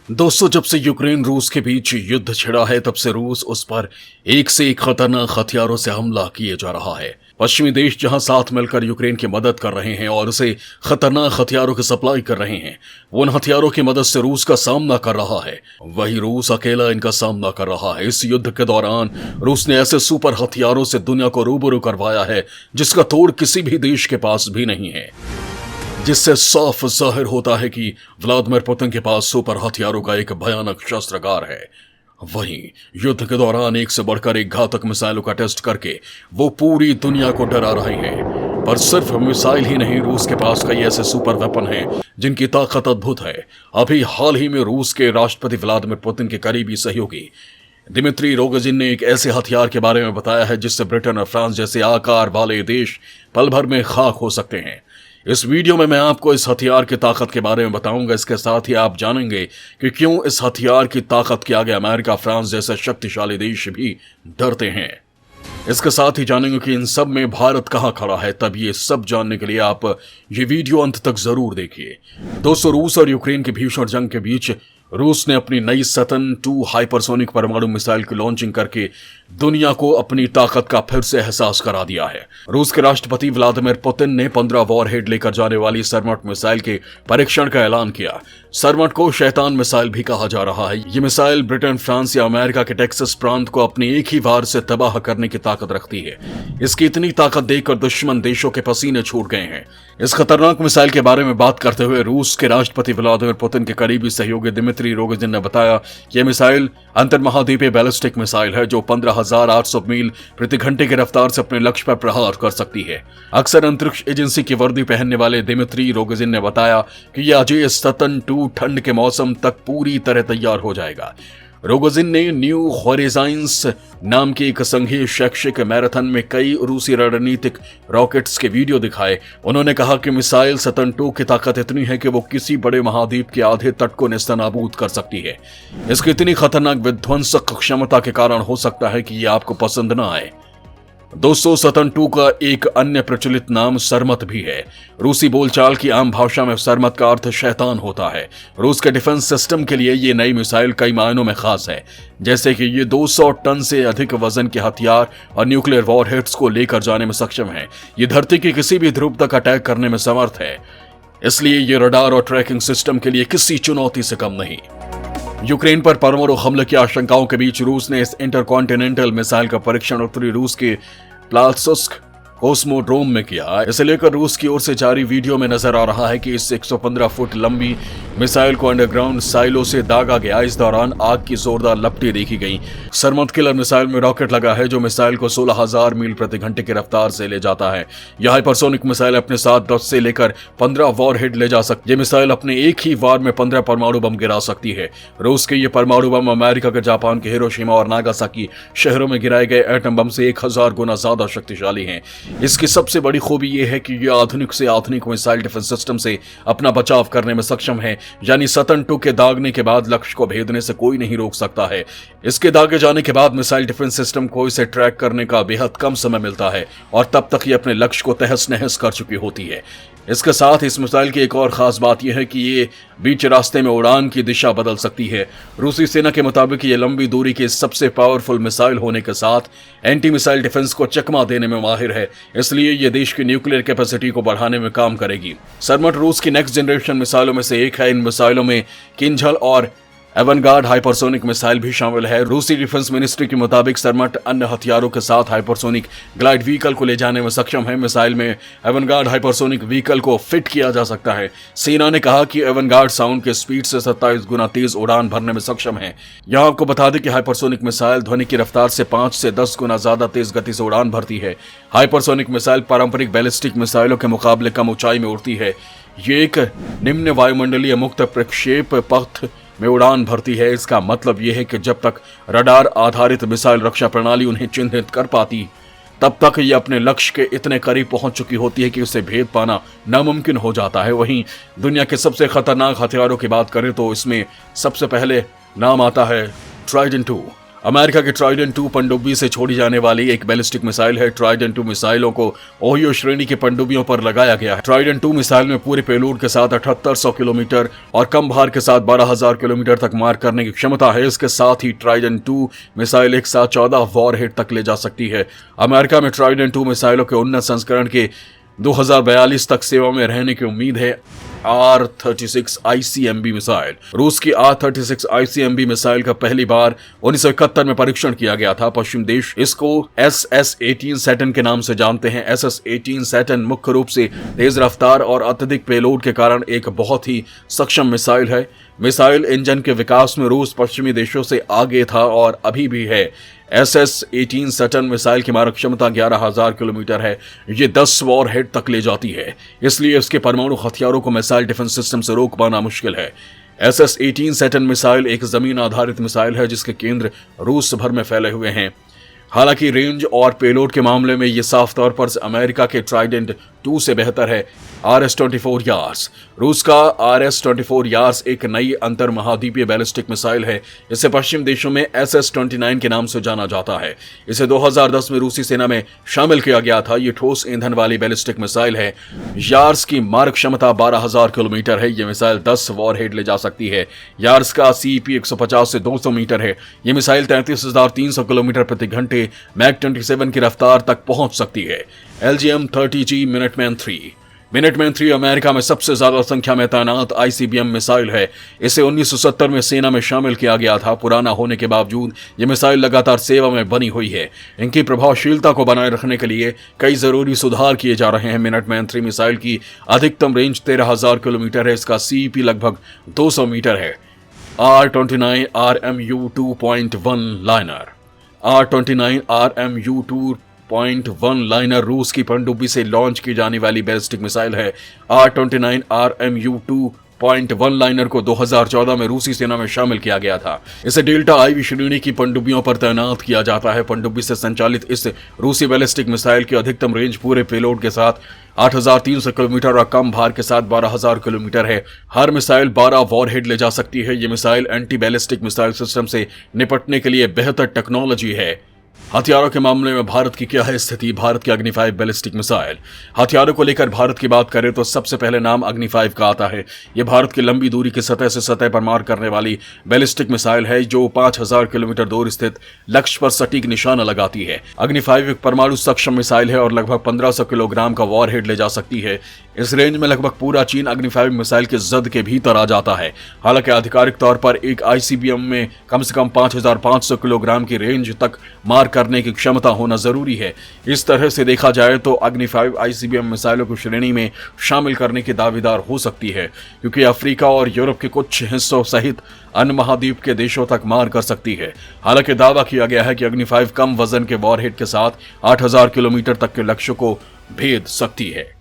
दोस्तों, जब से यूक्रेन रूस के बीच युद्ध छिड़ा है तब से रूस उस पर एक से एक खतरनाक हथियारों से हमला किए जा रहा है। पश्चिमी देश जहां साथ मिलकर यूक्रेन की मदद कर रहे हैं और उसे खतरनाक हथियारों की सप्लाई कर रहे हैं, वो उन हथियारों की मदद से रूस का सामना कर रहा है। वही रूस अकेला इनका सामना कर रहा है। इस युद्ध के दौरान रूस ने ऐसे सुपर हथियारों से दुनिया को रूबरू करवाया है जिसका तोड़ किसी भी देश के पास भी नहीं है, जिससे साफ जाहिर होता है कि व्लादिमीर पुतिन के पास सुपर हथियारों का एक भयानक शस्त्रागार है। वहीं युद्ध के दौरान एक से बढ़कर एक घातक मिसाइलों का टेस्ट करके वो पूरी दुनिया को डरा रहे हैं। पर सिर्फ मिसाइल ही नहीं, रूस के पास कई ऐसे सुपर वेपन हैं जिनकी ताकत अद्भुत है। अभी हाल ही में रूस के राष्ट्रपति व्लादिमीर पुतिन के करीबी सहयोगी दिमित्री रोगोजिन ने एक ऐसे हथियार के बारे में बताया है जिससे ब्रिटेन और फ्रांस जैसे आकार वाले देश पल भर में खाक हो सकते हैं। इस वीडियो में मैं आपको इस हथियार की ताकत के बारे में बताऊंगा। इसके साथ ही आप जानेंगे कि क्यों इस हथियार की ताकत के आगे अमेरिका, फ्रांस जैसे शक्तिशाली देश भी डरते हैं। इसके साथ ही जानेंगे कि इन सब में भारत कहां खड़ा है। तब ये सब जानने के लिए आप ये वीडियो अंत तक जरूर देखिए। दोस्तों, रूस और यूक्रेन की भीषण जंग के बीच रूस ने अपनी नई सतन 2 हाइपरसोनिक परमाणु मिसाइल की लॉन्चिंग करके दुनिया को अपनी ताकत का फिर से एहसास करा दिया है। रूस के राष्ट्रपति व्लादिमीर पुतिन ने 15 वॉरहेड लेकर जाने वाली सरमट मिसाइल के परीक्षण का ऐलान किया। सरमट को शैतान मिसाइल भी कहा जा रहा है। ये मिसाइल ब्रिटेन, फ्रांस या अमेरिका के टेक्सास प्रांत को अपने एक ही वार से तबाह करने की ताकत रखती है। इसकी इतनी ताकत देखकर दुश्मन देशों के पसीने छूट गए हैं। इस खतरनाक मिसाइल के बारे में बात करते हुए रूस के राष्ट्रपति व्लादिमीर पुतिन के करीबी सहयोगी दिमित्री रोगोजिन ने बताया कि यह मिसाइल अंतर्महाद्वीपीय बैलिस्टिक मिसाइल है जो 15,800 मील प्रति घंटे की रफ्तार से अपने लक्ष्य पर प्रहार कर सकती है। अक्सर अंतरिक्ष एजेंसी की वर्दी पहनने वाले दिमित्री रोगोजिन ने बताया कि यह अजय सतन 2 ठंड के मौसम तक पूरी तरह तैयार हो जाएगा। रोगोजिन ने न्यू हॉरिज़ॉन्स नाम की एक संघीय शैक्षिक मैराथन में कई रूसी रणनीतिक रॉकेट्स के वीडियो दिखाए। उन्होंने कहा कि मिसाइल सतन 2 की ताकत इतनी है कि वो किसी बड़े महाद्वीप के आधे तट को नेस्तनाबूद कर सकती है। इसकी इतनी खतरनाक विध्वंसक क्षमता के कारण हो सकता है कि ये आपको पसंद न आए। दोस्तों, सतन 2 का एक अन्य प्रचलित नाम सरमत भी है। रूसी बोलचाल की आम भाषा में सरमत का अर्थ शैतान होता है। रूस के डिफेंस सिस्टम के लिए ये नई मिसाइल कई मायनों में खास है, जैसे कि ये 200 टन से अधिक वजन के हथियार और न्यूक्लियर वॉरहेड्स को लेकर जाने में सक्षम है। ये धरती के किसी भी ध्रुव तक अटैक करने में समर्थ है, इसलिए ये रडार और ट्रैकिंग सिस्टम के लिए किसी चुनौती से कम नहीं। यूक्रेन पर परमाणु हमले की आशंकाओं के बीच रूस ने इस इंटरकॉन्टिनेंटल मिसाइल का परीक्षण उत्तरी रूस के प्लात्सक कोस्मोड्रोम में किया। इसे लेकर रूस की ओर से जारी वीडियो में नजर आ रहा है कि इस 115 फुट लंबी मिसाइल को अंडरग्राउंड साइलो से दागा गया। इस दौरान आग की जोरदार लपटें देखी गई। सरमत किलर मिसाइल में रॉकेट लगा है जो मिसाइल को 16,000 मील प्रति घंटे की रफ्तार से ले जाता है। यह हाइपरसोनिक मिसाइल अपने साथ 10 से लेकर 15 वॉरहेड ले जा सकती है। यह मिसाइल अपने एक ही वार में 15 परमाणु बम गिरा सकती है। रूस के ये परमाणु बम अमेरिका के जापान के हिरोशिमा और नागासाकी शहरों में गिराए गए एटम बम से 1000 गुना ज्यादा शक्तिशाली हैं। इसकी सबसे बड़ी खूबी यह है कि यह आधुनिक से आधुनिक मिसाइल डिफेंस सिस्टम से अपना बचाव करने में सक्षम है। यानी सतन 2 के दागने के बाद लक्ष्य को भेदने से कोई नहीं रोक सकता है। इसके दागे जाने के बाद मिसाइल डिफेंस सिस्टम को इसे ट्रैक करने का बेहद कम समय मिलता है और तब तक ये अपने लक्ष्य को तहस नहस कर चुकी होती है। इसके साथ इस मिसाइल की एक और खास बात यह है कि ये बीच रास्ते में उड़ान की दिशा बदल सकती है। रूसी सेना के मुताबिक ये लंबी दूरी की सबसे पावरफुल मिसाइल होने के साथ एंटी मिसाइल डिफेंस को चकमा देने में माहिर है, इसलिए ये देश की न्यूक्लियर कैपेसिटी को बढ़ाने में काम करेगी। सरमट रूस की नेक्स्ट जनरेशन मिसाइलों में से एक है। इन मिसाइलों में किंझल और एवनगार्ड हाइपरसोनिक मिसाइल भी शामिल है। रूसी डिफेंस मिनिस्ट्री के मुताबिक सरमट अन्य हथियारों के साथ हाइपरसोनिक ग्लाइड व्हीकल को ले जाने में सक्षम है। मिसाइल में एवनगार्ड हाइपरसोनिक व्हीकल को फिट किया जा सकता है। सेना ने कहा कि एवनगार्ड साउंड के स्पीड से 27 गुना तेज उड़ान भरने में सक्षम है। यहां आपको बता दें कि हाइपरसोनिक मिसाइल ध्वनि की रफ्तार से 5 से 10 गुना ज्यादा तेज गति से उड़ान भरती है। हाइपरसोनिक मिसाइल पारंपरिक बैलिस्टिक मिसाइलों के मुकाबले कम ऊंचाई में उड़ती है। ये एक निम्न वायुमंडलीय मुक्त प्रक्षेप पथ में उड़ान भरती है। इसका मतलब यह है कि जब तक रडार आधारित मिसाइल रक्षा प्रणाली उन्हें चिन्हित कर पाती, तब तक ये अपने लक्ष्य के इतने करीब पहुंच चुकी होती है कि उसे भेद पाना नामुमकिन हो जाता है। वहीं दुनिया के सबसे खतरनाक हथियारों की बात करें तो इसमें सबसे पहले नाम आता है ट्राइडेंट 2। अमेरिका के ट्राइडेंट 2 पनडुब्बी से छोड़ी जाने वाली एक बैलिस्टिक मिसाइल है। ट्राइडेंट 2 मिसाइलों को ओहियो श्रेणी के पनडुब्बियों पर लगाया गया है। ट्राइडेंट 2 मिसाइल में पूरे पेलोड के साथ 7800 किलोमीटर और कम भार के साथ 12000 किलोमीटर तक मार करने की क्षमता है। इसके साथ ही ट्राइडेंट 2 मिसाइल एक साथ 14 वॉरहेड तक ले जा सकती है। अमेरिका में ट्राइडेंट 2 मिसाइलों के उन्नत संस्करण के 2042 तक सेवा में रहने की उम्मीद है। R-36 ICMB missile. रूस की R-36 ICMB मिसाइल का पहली बार 1971 में परीक्षण किया गया था। पश्चिम देश इसको SS-18 सैटर्न के नाम से जानते हैं। SS-18 सैटर्न मुख्य रूप से तेज रफ्तार और अत्यधिक पेलोड के कारण एक बहुत ही सक्षम मिसाइल है। मिसाइल इंजन के विकास में रूस पश्चिमी देशों से आगे था और अभी भी है। SS-18 सैटर्न मिसाइल की मारक क्षमता 11000 किलोमीटर है। ये 10 वॉरहेड तक ले जाती है, इसलिए इसके परमाणु हथियारों को मिसाइल डिफेंस सिस्टम से रोक पाना मुश्किल है। SS-18 सैटर्न मिसाइल एक जमीन आधारित मिसाइल है जिसके केंद्र रूस भर में फैले हुए हैं। हालांकि रेंज और पेलोड के मामले में यह साफ तौर पर अमेरिका के ट्राइडेंट 2 से बेहतर है। RS-24 years. रूस का RS-24 यार्स एक नई अंतर महाद्वीपीय बैलिस्टिक मिसाइल है। इसे पश्चिम देशों में SS-29 के नाम से जाना जाता है। इसे 2010 में रूसी सेना में शामिल किया गया था। ये ठोस ईंधन वाली बैलिस्टिक मिसाइल है। यार्स की मारक क्षमता 12000 किलोमीटर है। यह मिसाइल 10 वॉरहेड ले जा सकती है। यार्स का CP 150 से 200 मीटर है। यह मिसाइल 33300 किलोमीटर प्रति घंटे मैक 27 की रफ्तार तक पहुंच सकती है। LGM-30G Minuteman 3। मिनटमैन 3 अमेरिका में सबसे ज्यादा संख्या में तैनात ICBM मिसाइल है। इसे 1970 में सेना में शामिल किया गया था। पुराना होने के बावजूद ये मिसाइल लगातार सेवा में बनी हुई है। इनकी प्रभावशीलता को बनाए रखने के लिए कई जरूरी सुधार किए जा रहे हैं। मिनटमैन 3 मिसाइल की अधिकतम रेंज 13000 किलोमीटर है। इसका CP लगभग 200 मीटर है। R-29 RMU 2.1 liner. R-29 RMU 2.1 liner रूस की पनडुब्बी से लॉन्च की जाने वाली बैलिस्टिक मिसाइल है। R-29 RMU 2.1 लाइनर को 2014 में रूसी सेना में शामिल किया गया था। इसे डेल्टा IV श्रेणी की पनडुब्बियों पर तैनात किया जाता है। पनडुब्बी से संचालित इस रूसी बैलिस्टिक मिसाइल की अधिकतम रेंज पूरे पेलोड के साथ 8300 किलोमीटर और कम भार के साथ 12000 किलोमीटर है। हर मिसाइल 12 वॉरहेड ले जा सकती है। यह missile anti ballistic missile system से निपटने के लिए बेहतर टेक्नोलॉजी है। हथियारों के मामले में भारत की क्या है स्थिति? भारत की अग्नि 5 बैलिस्टिक मिसाइल। हथियारों को लेकर भारत की बात करें तो सबसे पहले नाम अग्नि 5 का आता है। यह भारत की लंबी दूरी की सतह से सतह पर मार करने वाली बैलिस्टिक मिसाइल है जो 5000 किलोमीटर दूर स्थित लक्ष्य पर सटीक निशाना लगाती है। अग्नि 5 एक परमाणु सक्षम मिसाइल है और लगभग 1500 किलोग्राम का वॉरहेड ले जा सकती है। इस रेंज में लगभग पूरा चीन अग्नि 5 मिसाइल के जद के भीतर आ जाता है। हालांकि आधिकारिक तौर पर एक ICBM में कम से कम 5500 किलोग्राम की रेंज तक मार करने की क्षमता होना जरूरी है। इस तरह से देखा जाए तो अग्नि 5 ICBM मिसाइलों को श्रेणी में शामिल करने की दावेदार हो सकती है, क्योंकि अफ्रीका और यूरोप के कुछ हिस्सों सहित अन्य महाद्वीप के देशों तक मार कर सकती है। हालांकि दावा किया गया है कि अग्नि 5 कम वजन के वॉरहेड के साथ 8000 किलोमीटर तक के लक्ष्य को भेद सकती है।